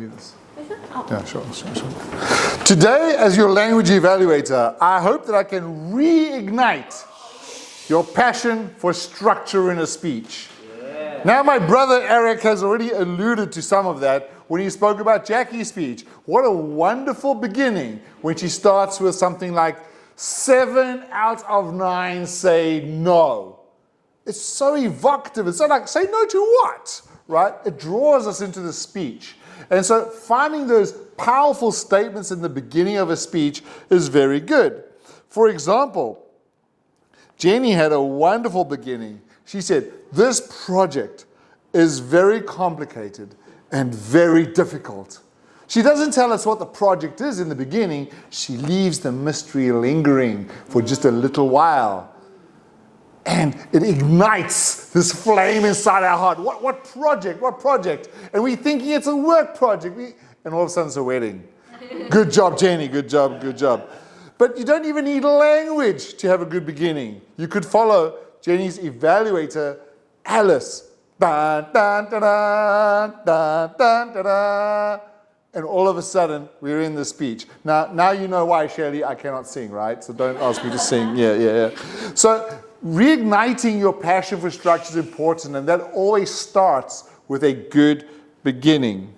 leave this? Yeah, sure. Today, as your language evaluator, I hope that I can reignite your passion for structure in a speech. Yeah. Now, my brother Eric has already alluded to some of that when he spoke about Jackie's speech. What a wonderful beginning when she starts with something like 7 out of 9 say no. It's so evocative. It's so like, say no to what? Right? It draws us into the speech. And so finding those powerful statements in the beginning of a speech is very good. For example, Jenny had a wonderful beginning. She said, this project is very complicated and very difficult. She doesn't tell us what the project is in the beginning. She leaves the mystery lingering for just a little while. And it ignites this flame inside our heart. What project? What project? And we're thinking it's a work project. And all of a sudden it's a wedding. Good job, Jenny. Good job, good job. But you don't even need language to have a good beginning. You could follow Jenny's evaluator, Alice. Dun, dun, dun, dun, dun, dun, dun, dun. And all of a sudden, we're in the speech. Now you know why, Shirley, I cannot sing, right? So don't ask me to sing. Yeah. So reigniting your passion for structure is important, and that always starts with a good beginning.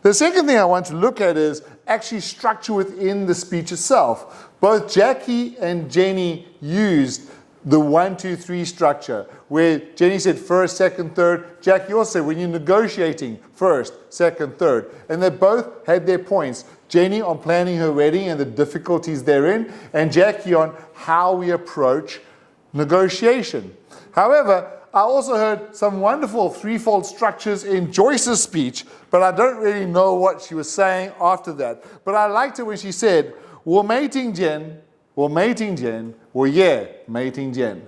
The second thing I want to look at is actually structure within the speech itself. Both Jackie and Jenny used the 1, 2, 3 structure, where Jenny said first, second, third. Jackie also said when you're negotiating, first, second, third. And they both had their points. Jenny on planning her wedding and the difficulties therein, and Jackie on how we approach negotiation. However, I also heard some wonderful threefold structures in Joyce's speech, but I don't really know what she was saying after that. But I liked it when she said, "Wo mating Jen, yeah, mating Jen."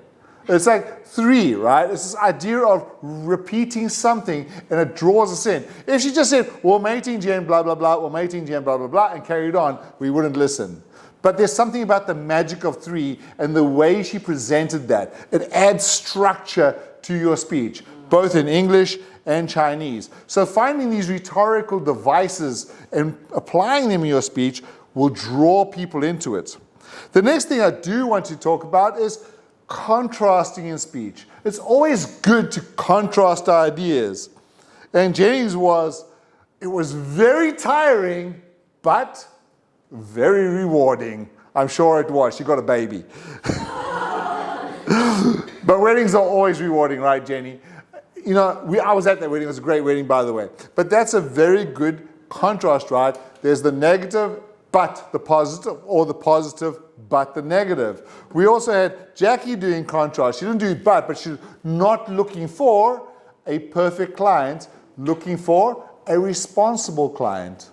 It's like 3, right? It's this idea of repeating something and it draws us in. If she just said, "Wo mating Jen, blah, blah, blah, wo mating Jen, blah, blah, blah," and carried on, we wouldn't listen. But there's something about the magic of 3 and the way she presented that. It adds structure to your speech, both in English and Chinese. So finding these rhetorical devices and applying them in your speech will draw people into it. The next thing I do want to talk about is contrasting in speech. It's always good to contrast ideas. And Jenny's it was very tiring, but very rewarding. I'm sure it was. She got a baby. But weddings are always rewarding, right, Jenny? You know, I was at that wedding. It was a great wedding, by the way. But that's a very good contrast, right? There's the negative, but the positive, or the positive, but the negative. We also had Jackie doing contrast. She didn't do but she's not looking for a perfect client, looking for a responsible client.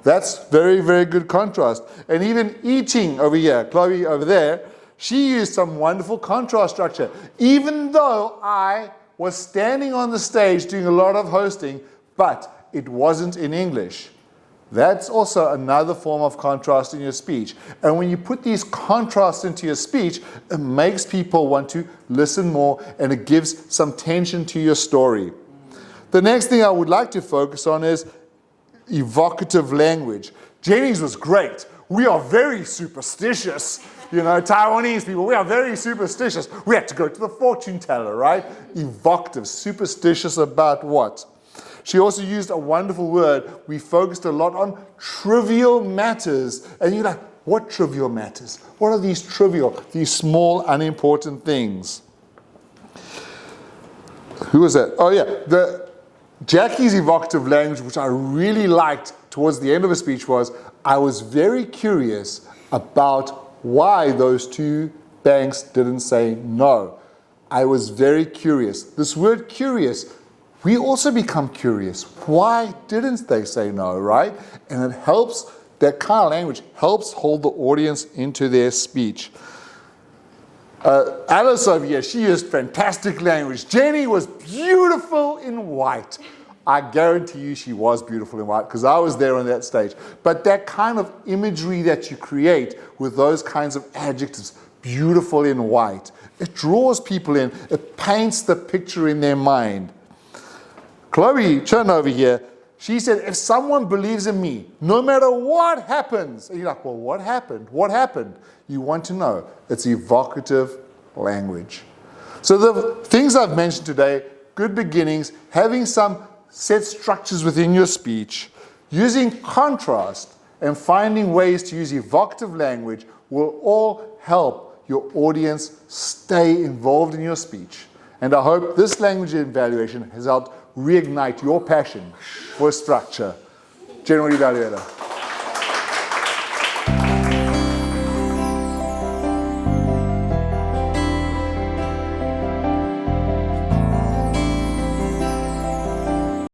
That's very, very good contrast. And even eating over here, Chloe over there, she used some wonderful contrast structure. Even though I was standing on the stage doing a lot of hosting, but it wasn't in English. That's also another form of contrast in your speech. And when you put these contrasts into your speech, it makes people want to listen more and it gives some tension to your story. The next thing I would like to focus on is evocative language. Jenny's was great. We are very superstitious. You know, Taiwanese people, we are very superstitious. We had to go to the fortune teller, right? Evocative, superstitious about what? She also used a wonderful word. We focused a lot on trivial matters. And you're like, what trivial matters? What are these trivial, these small, unimportant things? Who was that? Oh yeah, Jackie's evocative language, which I really liked towards the end of the speech, was I was very curious about why those 2 banks didn't say no. I was very curious. This word curious, we also become curious. Why didn't they say no, right? And it helps, that kind of language helps hold the audience into their speech. Alice over here, she used fantastic language. Jenny was beautiful in white. I guarantee you she was beautiful in white because I was there on that stage. But that kind of imagery that you create with those kinds of adjectives, beautiful in white, it draws people in. It paints the picture in their mind. Chloe Chen over here, She said, if someone believes in me, no matter what happens, and you're like, well, what happened? What happened? You want to know. It's evocative language. So the things I've mentioned today, good beginnings, having some set structures within your speech, using contrast, and finding ways to use evocative language will all help your audience stay involved in your speech. And I hope this language evaluation has helped reignite your passion for structure. General Evaluator.